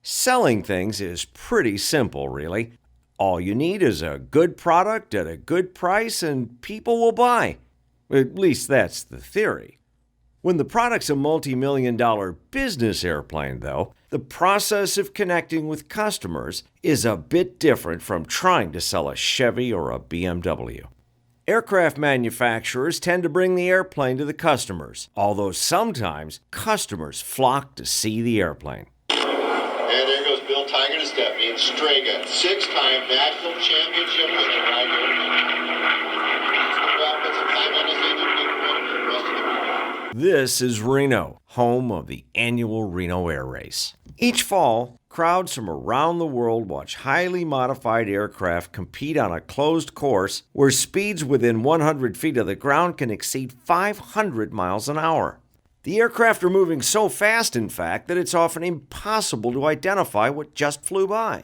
Selling things is pretty simple, really. All you need is a good product at a good price and people will buy. At least that's the theory. When the product's a multi-million-dollar business airplane, though, the process of connecting with customers is a bit different from trying to sell a Chevy or a BMW. Aircraft manufacturers tend to bring the airplane to the customers, although sometimes customers flock to see the airplane. And there goes Bill Tiger to Stephanie and Strega, 6-time national championship winner right here. This is Reno, home of the annual Reno Air Race. Each fall, crowds from around the world watch highly modified aircraft compete on a closed course where speeds within 100 feet of the ground can exceed 500 miles an hour. The aircraft are moving so fast, in fact, that it's often impossible to identify what just flew by.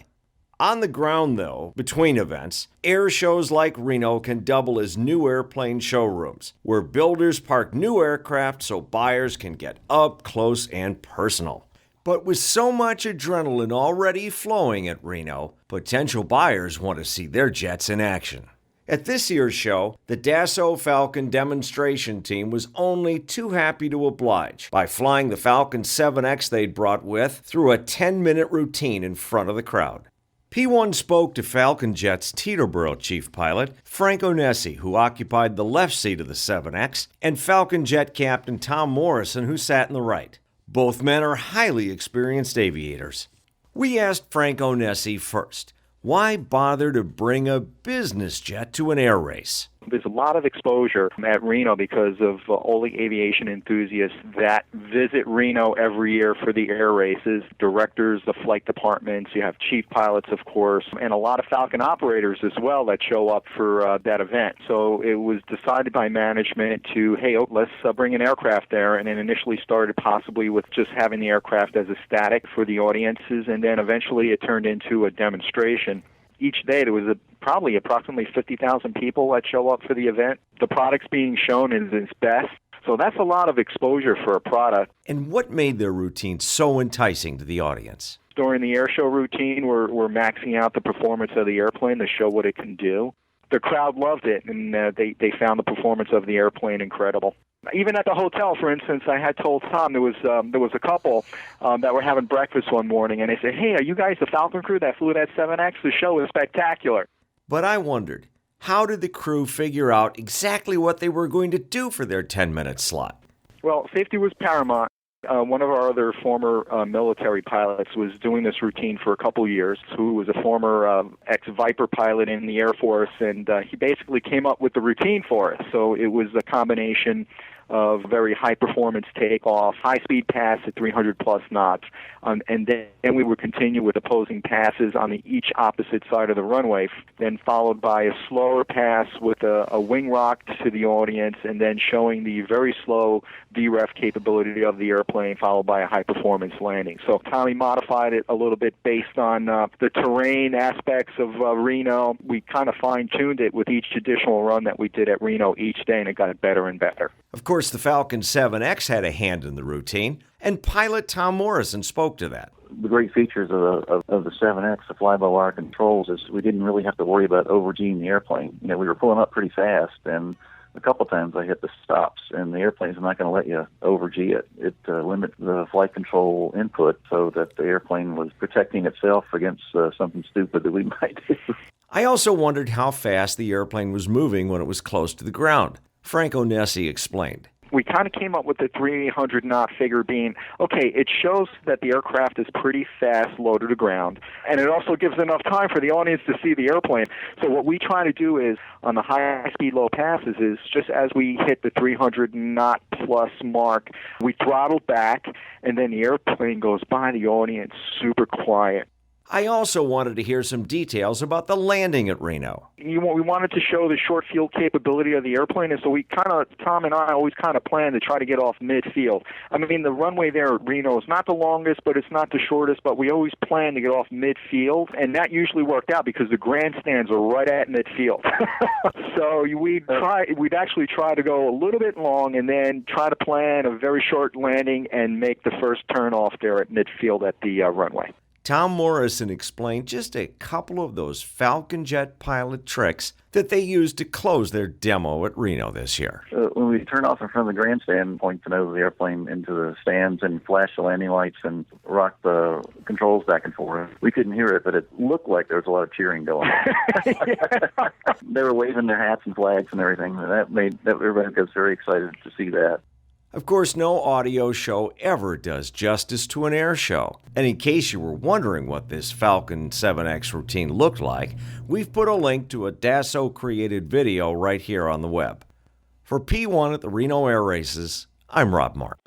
On the ground, though, between events, air shows like Reno can double as new airplane showrooms, where builders park new aircraft so buyers can get up close and personal. But with so much adrenaline already flowing at Reno, potential buyers want to see their jets in action. At this year's show, the Dassault Falcon demonstration team was only too happy to oblige by flying the Falcon 7X they'd brought with through a 10-minute routine in front of the crowd. P1 spoke to Falcon Jet's Teterboro chief pilot, Frank Onesi, who occupied the left seat of the 7X, and Falcon Jet captain Tom Morrison, who sat in the right. Both men are highly experienced aviators. We asked Frank Onesi first, why bother to bring a business jet to an air race? There's a lot of exposure at Reno because of all the aviation enthusiasts that visit Reno every year for the air races, directors, the flight departments, you have chief pilots, of course, and a lot of Falcon operators as well that show up for that event. So it was decided by management to, hey, let's bring an aircraft there, and it initially started possibly with just having the aircraft as a static for the audiences, and then eventually it turned into a demonstration. Each day there was probably approximately 50,000 people that show up for the event. The product's being shown is its best. So that's a lot of exposure for a product. And what made their routine so enticing to the audience? During the air show routine, we're maxing out the performance of the airplane to show what it can do. The crowd loved it, and they found the performance of the airplane incredible. Even at the hotel, for instance, I had told Tom there was a couple that were having breakfast one morning, and they said, hey, are you guys the Falcon crew that flew that 7X? The show is spectacular. But I wondered, how did the crew figure out exactly what they were going to do for their 10-minute slot? Well, safety was paramount. One of our other former military pilots was doing this routine for a couple years, who was a former ex-Viper pilot in the Air Force, and he basically came up with the routine for us. So it was a combination of very high-performance takeoff, high-speed pass at 300-plus knots, and then we would continue with opposing passes on each opposite side of the runway, then followed by a slower pass with a wing rock to the audience, and then showing the very slow DREF capability of the airplane, followed by a high-performance landing. So Tommy modified it a little bit based on the terrain aspects of Reno. We kind of fine-tuned it with each additional run that we did at Reno each day, and it got better and better. Of course, the Falcon 7X had a hand in the routine, and pilot Tom Morrison spoke to that. The great features of the 7X, the fly-by-wire controls, is we didn't really have to worry about over-G'ing the airplane. You know, we were pulling up pretty fast, and a couple times I hit the stops, and the airplane's not going to let you over-G it. It limits the flight control input so that the airplane was protecting itself against something stupid that we might do. I also wondered how fast the airplane was moving when it was close to the ground. Frank Onesi explained. We kind of came up with the 300-knot figure being, okay, it shows that the aircraft is pretty fast low to the ground, and it also gives enough time for the audience to see the airplane. So what we try to do is, on the high-speed low passes, is just as we hit the 300-knot plus mark, we throttle back, and then the airplane goes by the audience super quiet. I also wanted to hear some details about the landing at Reno. We wanted to show the short field capability of the airplane, and so Tom and I always kind of planned to try to get off midfield. I mean, the runway there at Reno is not the longest, but it's not the shortest, but we always planned to get off midfield, and that usually worked out because the grandstands are right at midfield. So we'd actually try to go a little bit long and then try to plan a very short landing and make the first turn off there at midfield at the runway. Tom Morrison explained just a couple of those Falcon jet pilot tricks that they used to close their demo at Reno this year. When we turn off in front of the grandstand, point the nose of the airplane into the stands and flash the landing lights and rock the controls back and forth, we couldn't hear it, but it looked like there was a lot of cheering going on. They were waving their hats and flags and everything. That everybody was very excited to see that. Of course, no audio show ever does justice to an air show. And in case you were wondering what this Falcon 7X routine looked like, we've put a link to a Dassault-created video right here on the web. For P1 at the Reno Air Races, I'm Rob Mark.